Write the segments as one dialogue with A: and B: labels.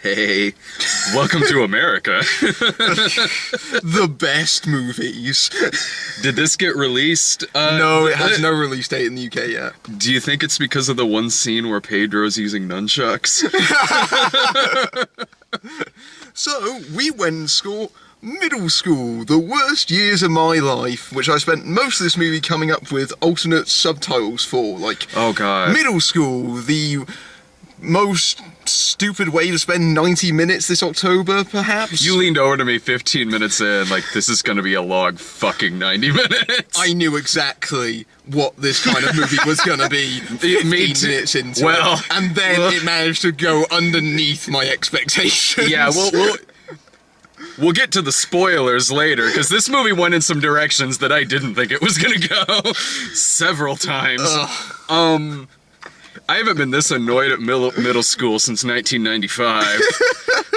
A: Hey, welcome to America.
B: The best movies.
A: Did this get released?
B: No, it has no release date in the UK yet.
A: Do you think it's because of the one scene where Pedro's using nunchucks?
B: So, we went to middle school, the worst years of my life, which I spent most of this movie coming up with alternate subtitles for, like,
A: oh god,
B: middle school, the most stupid way to spend 90 minutes this October, perhaps?
A: You leaned over to me 15 minutes in, like, this is gonna be a long fucking 90 minutes.
B: I knew exactly what this kind of movie was gonna be 15 minutes into it. And then it managed to go underneath my expectations.
A: Yeah, we'll get to the spoilers later, because this movie went in some directions that I didn't think it was gonna go several times. I haven't been this annoyed at middle school since 1995.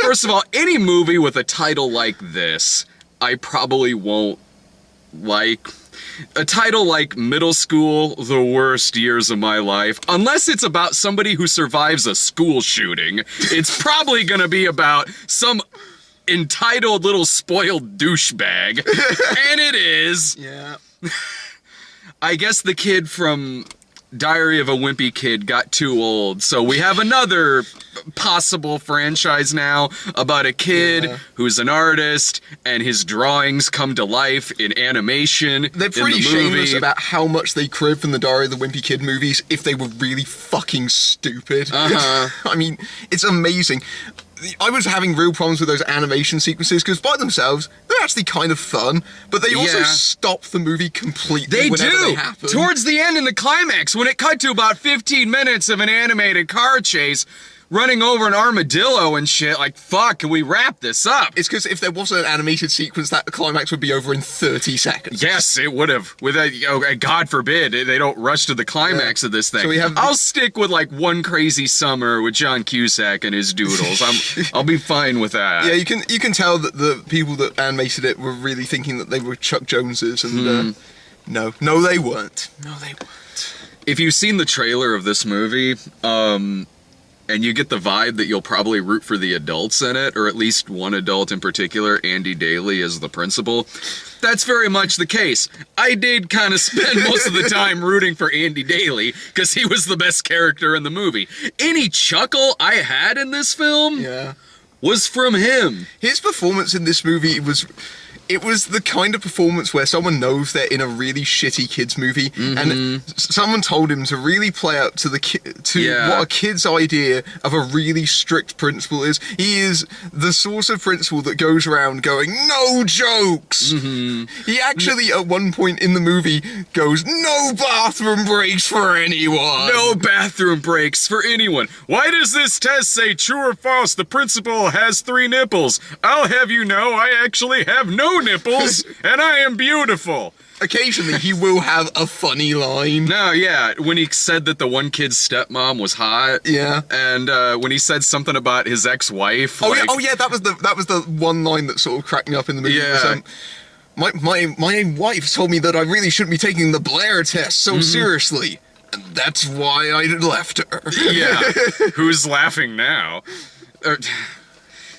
A: First of all, any movie with a title like this, I probably won't like. A title like Middle School, The Worst Years of My Life, unless it's about somebody who survives a school shooting, it's probably gonna be about some entitled little spoiled douchebag. And it is.
B: Yeah.
A: I guess the kid from Diary of a Wimpy Kid got too old, so we have another possible franchise now about a kid who's an artist and his drawings come to life in animation.
B: They're pretty shameless about how much they crib from the Diary of the Wimpy Kid movies if they were really fucking stupid. I mean, it's amazing. I was having real problems with those animation sequences because by themselves, they're actually kind of fun, but they also stop the movie completely whenever they happen.
A: Towards the end in the climax, when it cut to about 15 minutes of an animated car chase, running over an armadillo and shit, like, fuck, can we wrap this up?
B: It's because if there wasn't an animated sequence, that climax would be over in 30 seconds.
A: Yes, it would have. With a, God forbid, they don't rush to the climax of this thing.
B: So
A: I'll stick with, like, One Crazy Summer with John Cusack and his doodles. I'll be fine with that.
B: Yeah, you can tell that the people that animated it were really thinking that they were Chuck Joneses, and no, they weren't. No, they weren't.
A: If you've seen the trailer of this movie, and you get the vibe that you'll probably root for the adults in it, or at least one adult in particular, Andy Daly as the principal. That's very much the case. I did kind of spend most of the time rooting for Andy Daly, because he was the best character in the movie. Any chuckle I had in this film was from him.
B: His performance in this movie it was the kind of performance where someone knows they're in a really shitty kids movie, and someone told him to really play up to what a kid's idea of a really strict principal is. He is the sort of principal that goes around going, "No jokes." He actually, at one point in the movie, goes, "No bathroom breaks for anyone."
A: No bathroom breaks for anyone. Why does this test say true or false? The principal has 3 nipples. I'll have you know, I actually have no nipples, and I am beautiful.
B: Occasionally, he will have a funny line.
A: No, yeah, when he said that the one kid's stepmom was hot.
B: Yeah.
A: And when he said something about his ex-wife.
B: Oh yeah, that was the one line that sort of cracked me up in the movie.
A: Yeah.
B: My wife told me that I really shouldn't be taking the Blair test so seriously, and that's why I left her.
A: Yeah. Who's laughing now?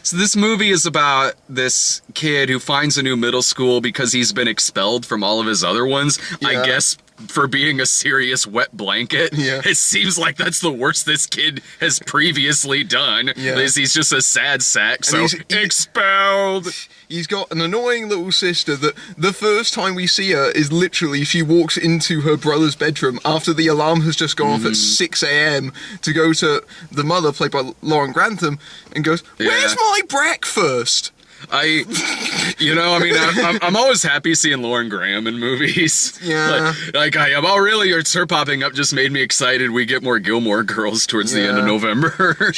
A: So this movie is about this kid who finds a new middle school because he's been expelled from all of his other ones. I guess for being a serious wet blanket.
B: Yeah.
A: It seems like that's the worst this kid has previously done.
B: Yeah.
A: He's just a sad sack, so expelled.
B: He's got an annoying little sister that the first time we see her is literally she walks into her brother's bedroom after the alarm has just gone off at 6 a.m. to go to the mother, played by Lauren Grantham, and goes, "Where's my breakfast?"
A: I'm always happy seeing Lauren Graham in movies.
B: Yeah.
A: Like I am. Oh, really? Her popping up just made me excited. We get more Gilmore Girls towards the end of November.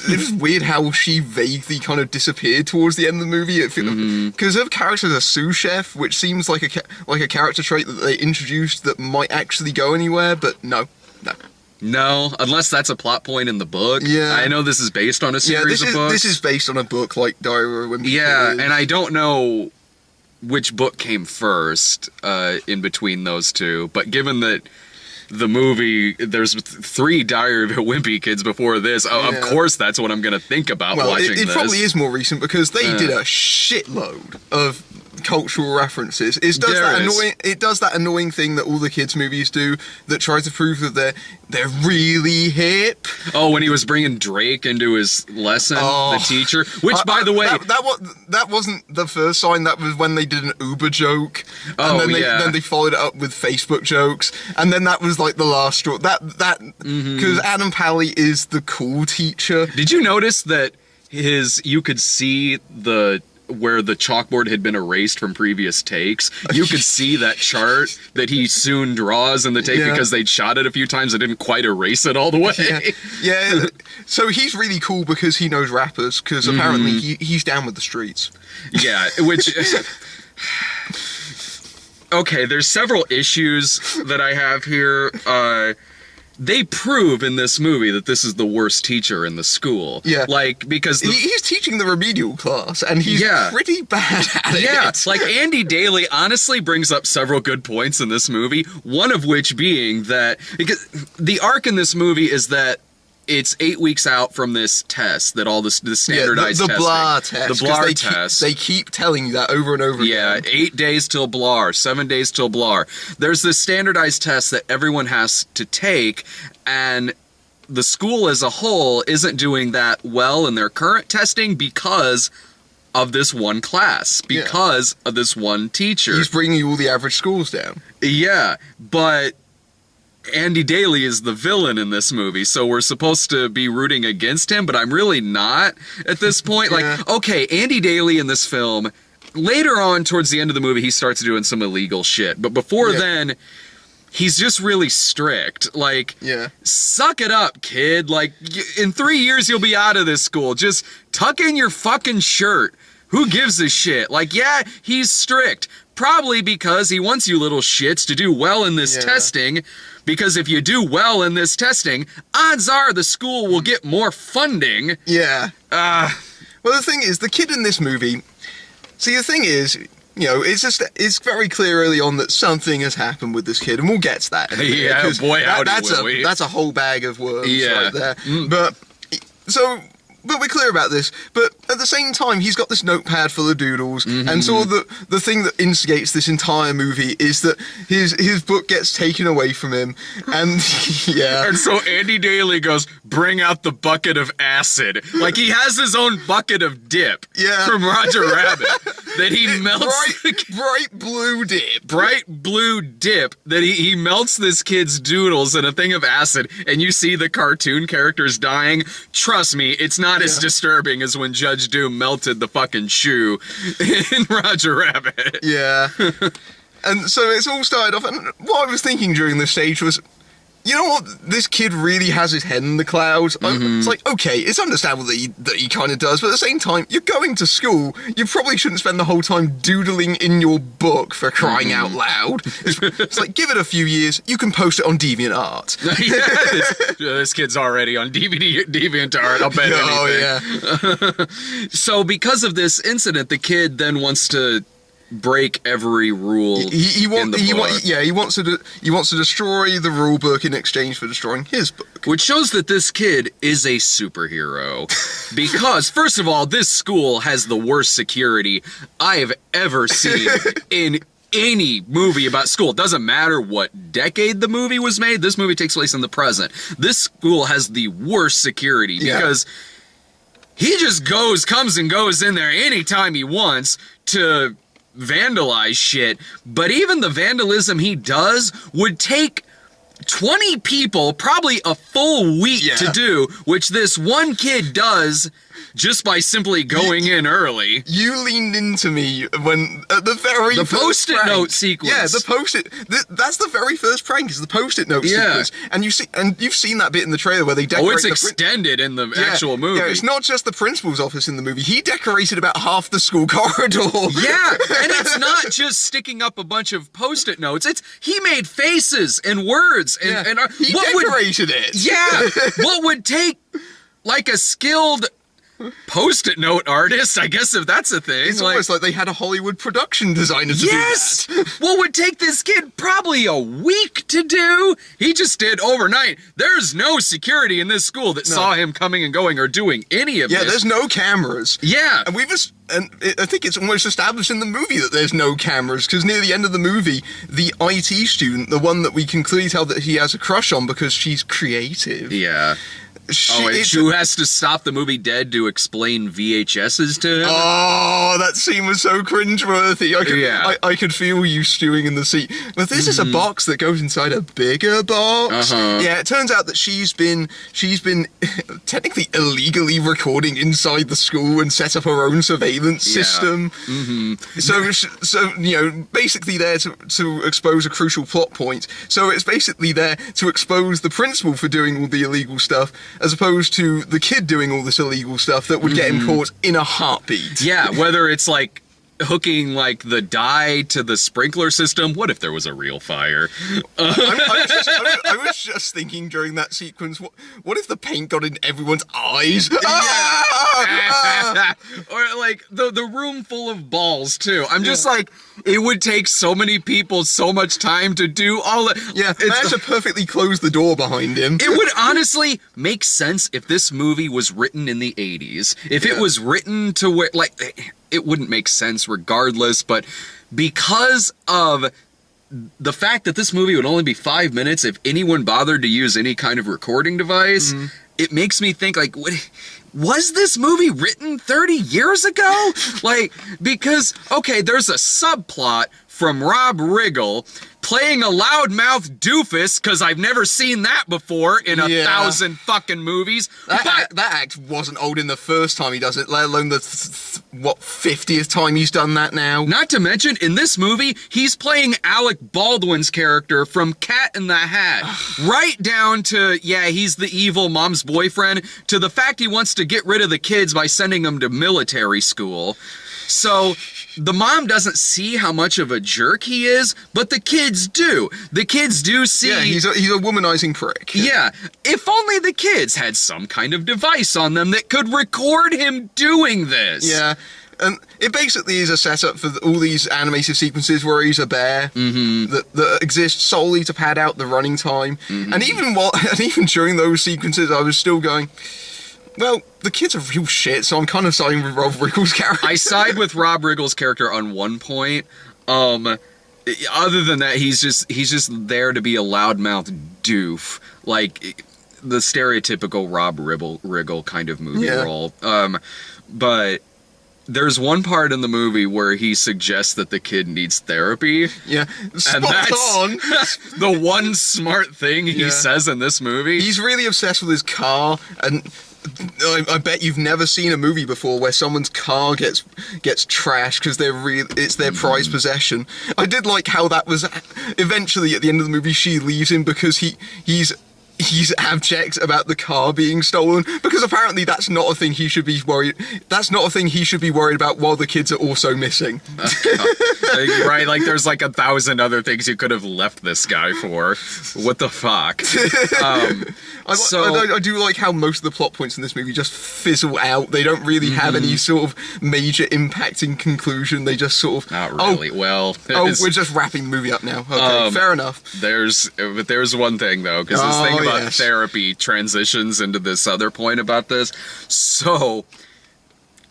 B: It was weird how she vaguely kind of disappeared towards the end of the movie. Because her character is a sous chef, which seems like a character trait that they introduced that might actually go anywhere, but no.
A: No, unless that's a plot point in the book.
B: Yeah.
A: I know this is based on a series of books.
B: This is based on a book like Diary of a Wimpy Kid.
A: Yeah, and I don't know which book came first in between those two, but given that the movie, there's 3 Diary of a Wimpy Kids before this. Of course, that's what I'm going to think about watching this.
B: It probably is more recent because they did a shitload of cultural references. It does that annoying thing that all the kids' movies do that tries to prove that they're really hip.
A: Oh, when he was bringing Drake into his lesson, the teacher, which by the way,
B: that wasn't the first sign. That was when they did an Uber joke, and then they followed it up with Facebook jokes, and then that was like the last straw. Because Adam Pally is the cool teacher.
A: Did you notice that you could see where the chalkboard had been erased from previous takes? You could see that chart that he soon draws in the take because they'd shot it a few times and didn't quite erase it all the way.
B: Yeah. So he's really cool because he knows rappers, because apparently he's down with the streets.
A: Yeah, which... Okay, there's several issues that I have here. They prove in this movie that this is the worst teacher in the school. Yeah. Like, because...
B: He's teaching the remedial class, and he's pretty bad at it.
A: Yeah, like, Andy Daly honestly brings up several good points in this movie, one of which being that... Because the arc in this movie is that it's 8 weeks out from this test, that all this standardized testing.
B: The BLAR test.
A: The BLAR test.
B: They keep telling you that over and over again.
A: Yeah, 8 days till BLAR, 7 days till BLAR. There's this standardized test that everyone has to take, and the school as a whole isn't doing that well in their current testing because of this one class, because of this one teacher.
B: He's bringing all the average scores down.
A: Yeah, but... Andy Daly is the villain in this movie, so we're supposed to be rooting against him, but I'm really not at this point. Like, okay, Andy Daly in this film, later on towards the end of the movie, he starts doing some illegal shit, but before then, he's just really strict. Like, suck it up, kid. Like, in 3 years, you'll be out of this school. Just tuck in your fucking shirt. Who gives a shit? Like, yeah, he's strict. Probably because he wants you little shits to do well in this testing, because if you do well in this testing, odds are the school will get more funding.
B: Yeah. Well, the thing is, the kid in this movie... See, the thing is, you know, it's very clear early on that something has happened with this kid, and we'll get to that.
A: Yeah, boy, howdy, will we.
B: That's a whole bag of worms right there. But we're clear about this, but at the same time, he's got this notepad full of doodles, and sort of the thing that instigates this entire movie is that his book gets taken away from him, and
A: And so Andy Daly goes, bring out the bucket of acid. Like, he has his own bucket of dip from Roger Rabbit that he melts.
B: Bright blue dip.
A: Bright blue dip that he melts this kid's doodles in a thing of acid, and you see the cartoon characters dying. Trust me, it's not as disturbing as when Judge Doom melted the fucking shoe in Roger Rabbit.
B: Yeah. And so it's all started off, and what I was thinking during this stage was, you know what? This kid really has his head in the clouds. It's like, okay, it's understandable that he kind of does, but at the same time, you're going to school. You probably shouldn't spend the whole time doodling in your book, for crying out loud. It's like, give it a few years, you can post it on DeviantArt.
A: This kid's already on DeviantArt, I'll bet anything. So because of this incident, the kid then wants to break every rule
B: he wants to destroy the rule book in exchange for destroying his book.
A: Which shows that this kid is a superhero. Because, first of all, this school has the worst security I have ever seen in any movie about school. It doesn't matter what decade the movie was made. This movie takes place in the present. This school has the worst security because he just comes and goes in there anytime he wants to vandalize shit, but even the vandalism he does would take 20 people probably a full week to do, which this one kid does just by simply going in early.
B: You leaned into me when at the very
A: first post-it note sequence.
B: Yeah, the post-it. That's the very first prank, is the post-it note sequence. And you've seen that bit in the trailer where they decorate.
A: Oh, it's extended in the actual movie.
B: Yeah, it's not just the principal's office in the movie. He decorated about half the school corridor.
A: Yeah, and it's not just sticking up a bunch of post-it notes. He made faces and words and
B: he decorated it.
A: Yeah, what would take like a skilled Post-it note artist, I guess, if that's a thing.
B: It's almost like they had a Hollywood production designer to
A: yes!
B: do that.
A: What would take this kid probably a week to do, he just did overnight. There's no security in this school that saw him coming and going or doing any of this.
B: Yeah, there's no cameras.
A: Yeah.
B: And I think it's almost established in the movie that there's no cameras, because near the end of the movie, the IT student, the one that we can clearly tell that he has a crush on because she's creative.
A: Yeah. Who has to stop the movie dead to explain VHSs to him?
B: Oh, that scene was so cringeworthy. I could feel you stewing in the seat. But this is a box that goes inside a bigger box. Yeah, it turns out that she's been technically illegally recording inside the school and set up her own surveillance system. So basically there to expose a crucial plot point. So it's basically there to expose the principal for doing all the illegal stuff, as opposed to the kid doing all this illegal stuff that would get him caught in a heartbeat.
A: Yeah, whether it's like hooking like the dye to the sprinkler system. What if there was a real fire?
B: I was just thinking during that sequence, what if the paint got in everyone's eyes?
A: Or like the room full of balls too. I'm just like, it would take so many people so much time to do all that.
B: Yeah, managed to perfectly close the door behind him.
A: It would honestly make sense if this movie was written in the 80s. If it was written to where, like, it wouldn't make sense regardless, but because of the fact that this movie would only be 5 minutes if anyone bothered to use any kind of recording device, it makes me think, like, was this movie written 30 years ago? Like, because, okay, there's a subplot from Rob Riggle playing a loudmouth doofus, because I've never seen that before in 1,000 fucking movies.
B: That act wasn't old in the first time he does it, let alone the 50th time he's done that now.
A: Not to mention, in this movie, he's playing Alec Baldwin's character from Cat in the Hat. Right down to, he's the evil mom's boyfriend, to the fact he wants to get rid of the kids by sending them to military school. So the mom doesn't see how much of a jerk he is, but the kids do. The kids do see.
B: Yeah, he's a womanizing prick.
A: Yeah, if only the kids had some kind of device on them that could record him doing this.
B: Yeah. And it basically is a setup for all these animated sequences where he's a bear that exist solely to pad out the running time. And even during those sequences, I was still going, well, the kid's a real shit, so I'm kind of siding with Rob Riggle's character.
A: I side with Rob Riggle's character on one point. Other than that, he's just there to be a loudmouth doof, like the stereotypical Rob Riggle kind of movie role. But there's one part in the movie where he suggests that the kid needs therapy.
B: Yeah,
A: and that's the one smart thing he says in this movie.
B: He's really obsessed with his car, and I bet you've never seen a movie before where someone's car gets trashed because it's their prized possession. I did like how that was eventually at the end of the movie she leaves him because he's abject about the car being stolen, because apparently that's not a thing he should be worried. That's not a thing he should be worried about while the kids are also missing.
A: Right, like there's like 1,000 other things you could have left this guy for. What the fuck?
B: I do like how most of the plot points in this movie just fizzle out. They don't really have any sort of major impacting conclusion. They just sort of
A: not really.
B: We're just wrapping the movie up now. Okay, fair enough.
A: There's one thing though, because this thing about therapy transitions into this other point about this. So,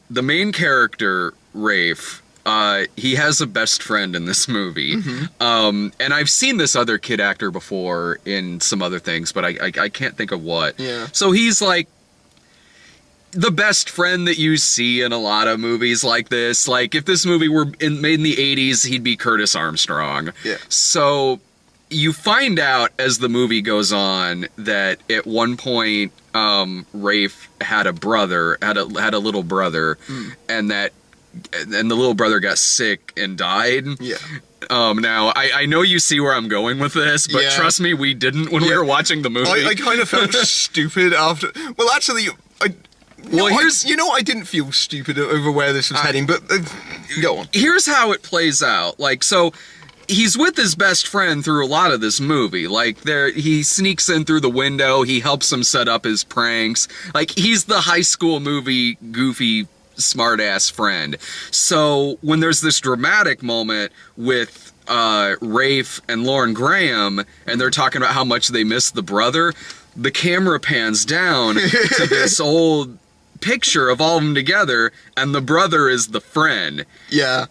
A: the main character, Rafe, he has a best friend in this movie. And I've seen this other kid actor before in some other things, but I can't think of what.
B: Yeah.
A: So he's like the best friend that you see in a lot of movies like this. Like, if this movie were made in the 80s, he'd be Curtis Armstrong.
B: Yeah.
A: So you find out as the movie goes on that at one point, Rafe had a little brother, and the little brother got sick and died.
B: Yeah.
A: Now, I know you see where I'm going with this, but trust me, we didn't when we were watching the movie.
B: I kind of felt stupid after. Well, actually, I didn't feel stupid over where this was heading, but go on.
A: Here's how it plays out. Like, so he's with his best friend through a lot of this movie. Like, he sneaks in through the window, he helps him set up his pranks. Like, he's the high school movie goofy smart-ass friend. So when there's this dramatic moment with Rafe and Lauren Graham, and they're talking about how much they miss the brother, the camera pans down to this old picture of all of them together, and the brother is the friend.
B: Yeah.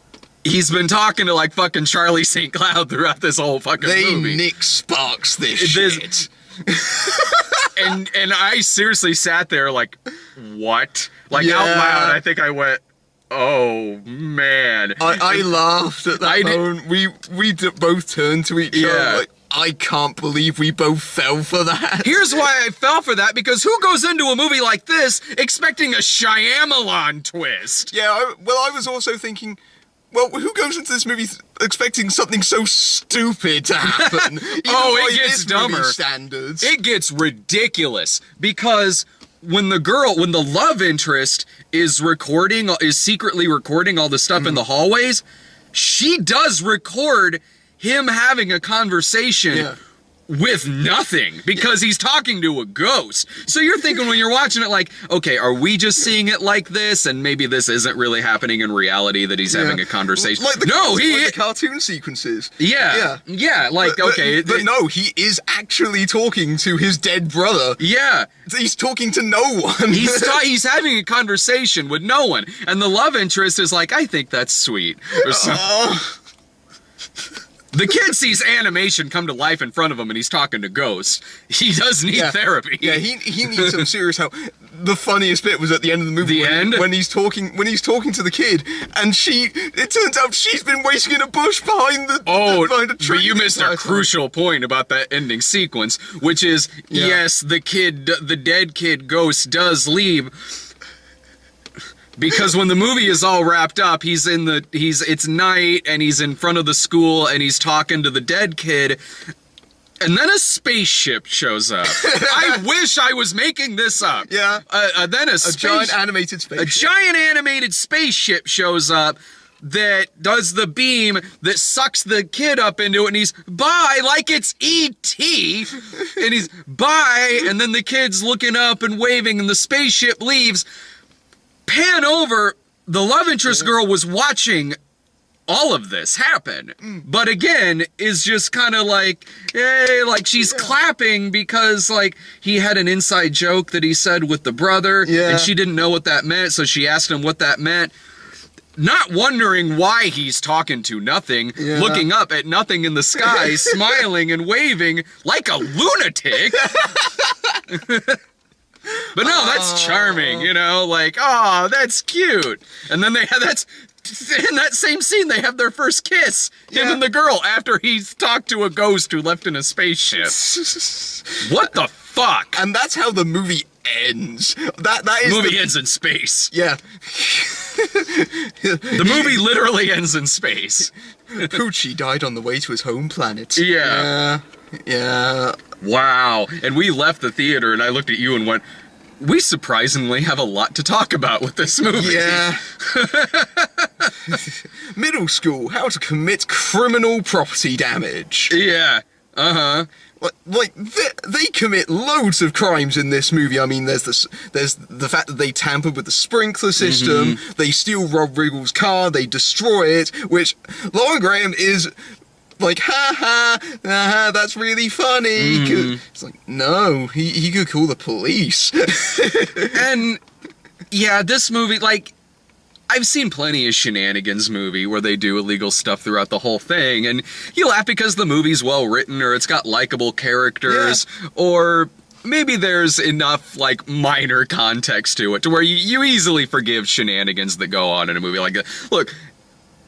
A: He's been talking to, like, fucking Charlie St. Cloud throughout this whole fucking movie.
B: They Nick Sparks this shit.
A: And I seriously sat there like, what? Like, out loud, I think I went, oh, man.
B: I laughed at that moment. We both turned to each other like, I can't believe we both fell for that.
A: Here's why I fell for that, because who goes into a movie like this expecting a Shyamalan twist?
B: Yeah, I was also thinking, well, who goes into this movie expecting something so stupid to happen?
A: It gets dumber.
B: Standards.
A: It gets ridiculous, because when the love interest is secretly recording all the stuff in the hallways, she does record him having a conversation with nothing, because he's talking to a ghost. So you're thinking when you're watching it like, okay, are we just seeing it like this, and maybe this isn't really happening in reality, that he's having a conversation?
B: Like the cartoon sequences.
A: Yeah. Like, okay.
B: But no, he is actually talking to his dead brother.
A: Yeah.
B: He's talking to no one.
A: He's having a conversation with no one, and the love interest is like, I think that's sweet. Or something. The kid sees animation come to life in front of him, and he's talking to ghosts. He does need therapy.
B: Yeah, he needs some serious help. The funniest bit was at the end of the movie. When he's talking to the kid, and it turns out she's been waiting in a bush behind the tree.
A: But you missed a crucial point about that ending sequence, which is yes, the dead kid ghost does leave. Because when the movie is all wrapped up, it's night, and he's in front of the school, and he's talking to the dead kid, and then a spaceship shows up. I wish I was making this up.
B: Yeah.
A: Then a
B: giant animated spaceship.
A: A giant animated spaceship shows up that does the beam that sucks the kid up into it, and he's bye, like it's E.T. And he's bye, and then the kid's looking up and waving, and the spaceship leaves. Pan over, the love interest girl was watching all of this happen, but again is just kind of like, hey, like she's clapping because like he had an inside joke that he said with the brother, and she didn't know what that meant, so she asked him what that meant, not wondering why he's talking to nothing, looking up at nothing in the sky, smiling and waving like a lunatic. But no, that's charming, you know, like, oh, that's cute. And then in that same scene, they have their first kiss, him and the girl, after he's talked to a ghost who left in a spaceship. What the fuck?
B: And that's how the movie ends. That is
A: the movie ends in space.
B: Yeah.
A: The movie literally ends in space.
B: Poochie died on the way to his home planet.
A: Yeah. Wow. And we left the theater, and I looked at you and went, we surprisingly have a lot to talk about with this movie.
B: Yeah. Middle school, how to commit criminal property damage.
A: Yeah. Uh-huh.
B: Like they commit loads of crimes in this movie. I mean, there's the fact that they tampered with the sprinkler system, they steal Rob Riggle's car, they destroy it, which Lauren Graham is like, ha, that's really funny. It's like, no, he could call the police.
A: And, yeah, this movie, like, I've seen plenty of shenanigans movie where they do illegal stuff throughout the whole thing, and you laugh because the movie's well written, or it's got likable characters, or maybe there's enough, like, minor context to it to where you easily forgive shenanigans that go on in a movie like that. Look,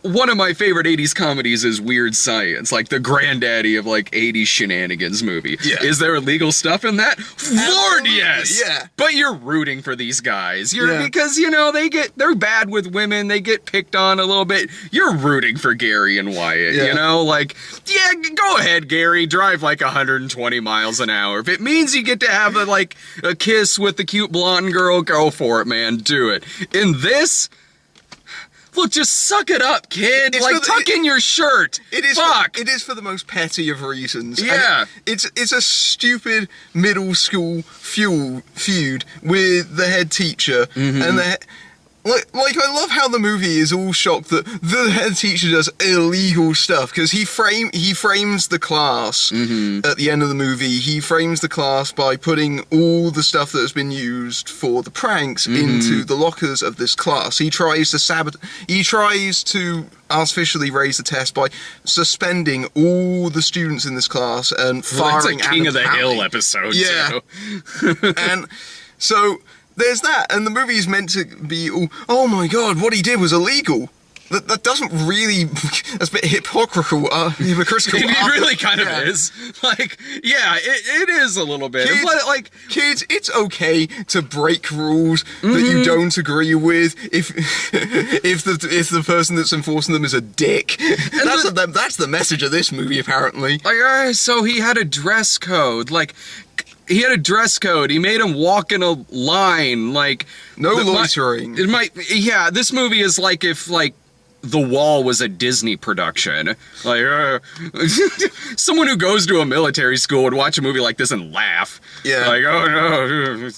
A: one of my favorite 80s comedies is Weird Science, like the granddaddy of like 80s shenanigans movie. Yeah. Is there illegal stuff in that? Lord, yes!
B: Yeah.
A: But you're rooting for these guys. Because, you know, they're bad with women, they get picked on a little bit. You're rooting for Gary and Wyatt, you know? Like, yeah, go ahead, Gary, drive like 120 miles an hour. If it means you get to have a kiss with the cute blonde girl, go for it, man, do it. In this... Well, just suck it up, kid.
B: It's
A: Like, tuck in your shirt.
B: It is.
A: Fuck.
B: It is for the most petty of reasons.
A: Yeah.
B: And it's a stupid middle school feud with the head teacher and the. Like, I love how the movie is all shocked that the head teacher does illegal stuff, because he frames the class at the end of the movie. He frames the class by putting all the stuff that has been used for the pranks into the lockers of this class. He tries to artificially raise the test by suspending all the students in this class and firing
A: That's a King of the
B: Tally.
A: Hill episode,
B: Yeah.
A: too.
B: And so there's that, and the movie is meant to be, oh my god, what he did was illegal. That doesn't really, that's a bit hypocritical.
A: It really kind of is. Like, yeah, it is a little bit.
B: Kids,
A: But, like,
B: kids, it's okay to break rules that you don't agree with if the person that's enforcing them is a dick. That's the message of this movie, apparently.
A: like, so he had a dress code. Like, he had a dress code. He made him walk in a line. Like,
B: No loitering.
A: This movie is like if, like, The Wall was a Disney production. Like, someone who goes to a military school would watch a movie like this and laugh.
B: Yeah.
A: Like, oh no.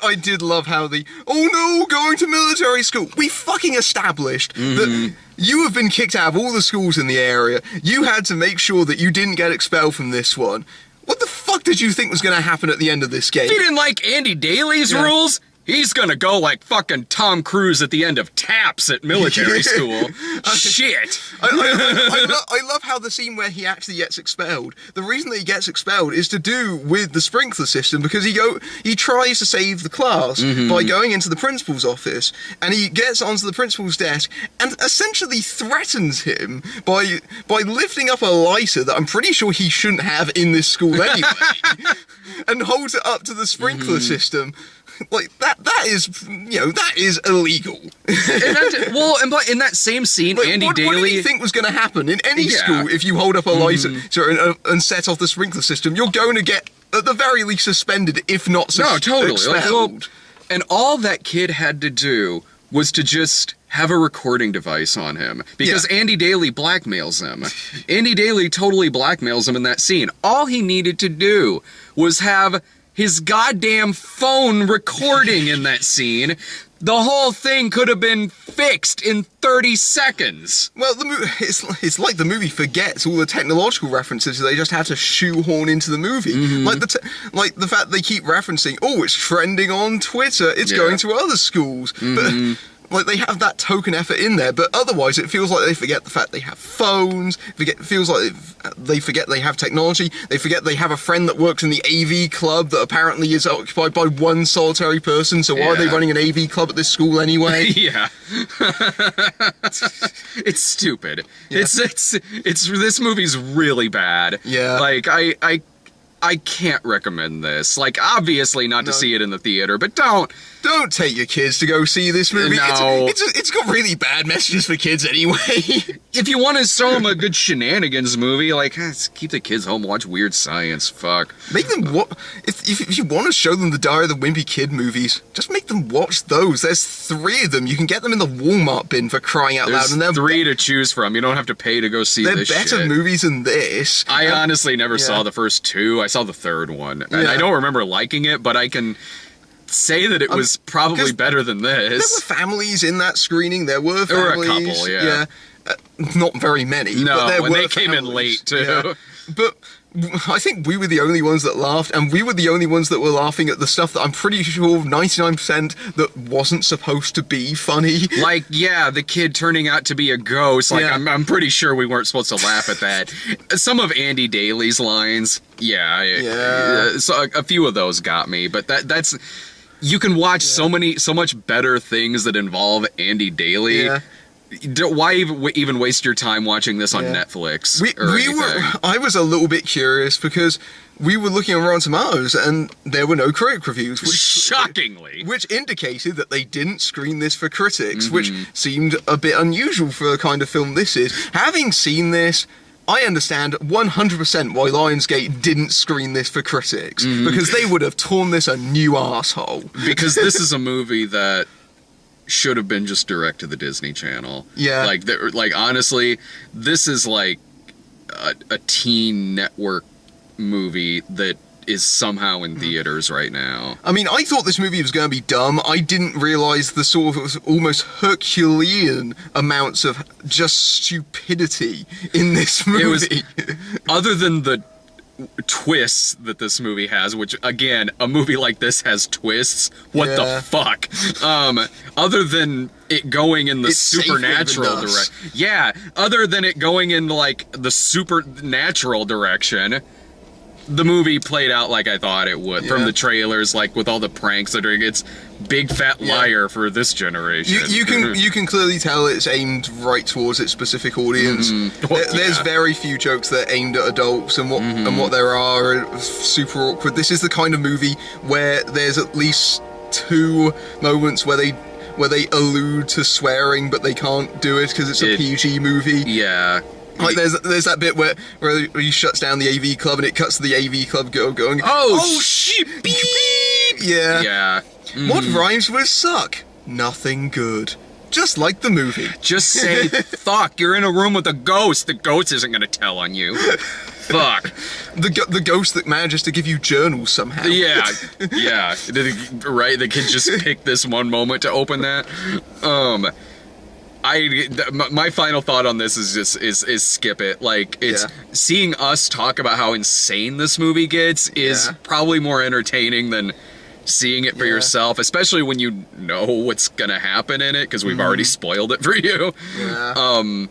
B: I did love how going to military school. We fucking established that you have been kicked out of all the schools in the area. You had to make sure that you didn't get expelled from this one. What the fuck did you think was going to happen at the end of this game?
A: If he didn't like Andy Daly's rules, he's gonna go like fucking Tom Cruise at the end of Taps at military school. Shit.
B: I love how the scene where he actually gets expelled, the reason that he gets expelled is to do with the sprinkler system, because he tries to save the class by going into the principal's office, and he gets onto the principal's desk and essentially threatens him by lifting up a lighter that I'm pretty sure he shouldn't have in this school anyway, and holds it up to the sprinkler system. Like, that is illegal.
A: But in that same scene,
B: Like,
A: Andy
B: what
A: Daly.
B: do you think was going to happen in any school if you hold up a lighter and set off the sprinkler system? You're going to get, at the very least, suspended, if not
A: totally.
B: expelled.
A: And all that kid had to do was to just have a recording device on him, because Andy Daly blackmails him. Andy Daly totally blackmails him in that scene. All he needed to do was have his goddamn phone recording in that scene. The whole thing could have been fixed in 30 seconds.
B: Well, it's like the movie forgets all the technological references they just had to shoehorn into the movie. Like the fact they keep referencing, it's trending on Twitter, it's going to other schools. But like, they have that token effort in there, but otherwise it feels like they forget the fact they have phones, it feels like they forget they have technology, they forget they have a friend that works in the AV club that apparently is occupied by one solitary person, so why are they running an AV club at this school anyway?
A: Yeah. It's stupid. Yeah. It's this movie's really bad.
B: Yeah.
A: Like, I can't recommend this. Like, obviously not to see it in the theater, but don't
B: take your kids to go see this movie.
A: No.
B: It's got really bad messages for kids anyway.
A: If you want to show them a good shenanigans movie, like, keep the kids home, watch Weird Science. Fuck.
B: Make them if you want to show them the Diary of the Wimpy Kid movies, just make them watch those. There's 3 of them. You can get them in the Walmart bin, for crying out loud. And
A: There's 3 to choose from. You don't have to pay to go see this shit.
B: They're better movies than this.
A: I honestly never saw the first 2. I saw the 3rd one. And I don't remember liking it, but I can say that it was probably better than this.
B: There were families in that screening. There were families.
A: There were a couple, yeah.
B: Not very many.
A: No,
B: but there
A: when
B: were
A: they came in late, too.
B: Yeah. But I think we were the only ones that laughed, and we were the only ones that were laughing at the stuff that I'm pretty sure 99% that wasn't supposed to be funny.
A: Like, the kid turning out to be a ghost. Like, I'm pretty sure we weren't supposed to laugh at that. Some of Andy Daly's lines, so a few of those got me, but that's... You can watch so much better things that involve Andy Daly. Yeah. Why even waste your time watching this on Netflix?
B: I was a little bit curious because we were looking on Rotten Tomatoes and there were no critic reviews.
A: Shockingly.
B: Which indicated that they didn't screen this for critics, which seemed a bit unusual for the kind of film this is. Having seen this, I understand 100% why Lionsgate didn't screen this for critics, because they would have torn this a new arsehole.
A: Because this is a movie that should have been just direct to the Disney Channel.
B: Yeah.
A: Like honestly, this is like a teen network movie that is somehow in theaters right now.
B: I mean, I thought this movie was going to be dumb. I didn't realize the sort of almost Herculean amounts of just stupidity in this movie.
A: It was, other than the twists that this movie has, which again, a movie like this has twists. What the fuck? Other than it going in the supernatural direction. Yeah, other than it going in like the supernatural direction. The movie played out like I thought it would from the trailers, like with all the pranks that are. It's big fat liar for this generation.
B: You can clearly tell it's aimed right towards its specific audience. There's very few jokes that are aimed at adults, and what there are super awkward. This is the kind of movie where there's at least 2 moments where they allude to swearing, but they can't do it because it's a PG movie.
A: Yeah.
B: Like there's that bit where he shuts down the AV club and it cuts to the AV club girl going, "Oh shit, beep, beep." Yeah.
A: Yeah.
B: What rhymes with suck? Nothing good. Just like the movie.
A: Just say fuck. You're in a room with a ghost. The ghost isn't gonna tell on you. Fuck.
B: The ghost that manages to give you journals somehow.
A: Yeah. Right. They could just pick this one moment to open that. My final thought on this is just skip it. Like, it's seeing us talk about how insane this movie gets is probably more entertaining than seeing it for yourself, especially when you know what's gonna happen in it, because we've already spoiled it for you. Yeah.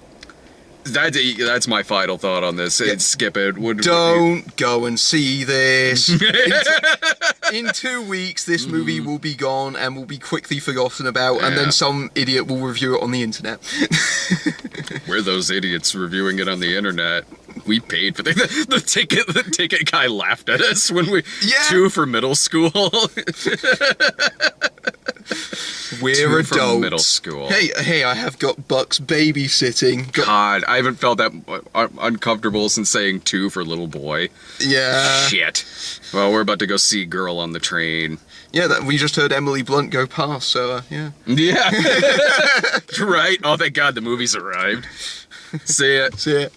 A: That's my final thought on this. Skip it.
B: Don't go and see this. In 2 weeks, this movie will be gone and will be quickly forgotten about, and then some idiot will review it on the internet.
A: We're those idiots reviewing it on the internet. We paid for the ticket. The ticket guy laughed at us when we 2 for middle school.
B: We're adults.
A: From middle school.
B: Hey, I have got Bucks babysitting.
A: God, I haven't felt that uncomfortable since saying 2 for little boy.
B: Yeah.
A: Shit. Well, we're about to go see Girl on the Train.
B: Yeah, we just heard Emily Blunt go past, so, yeah.
A: Yeah. Right? Oh, thank God the movie's arrived. See ya.
B: See ya.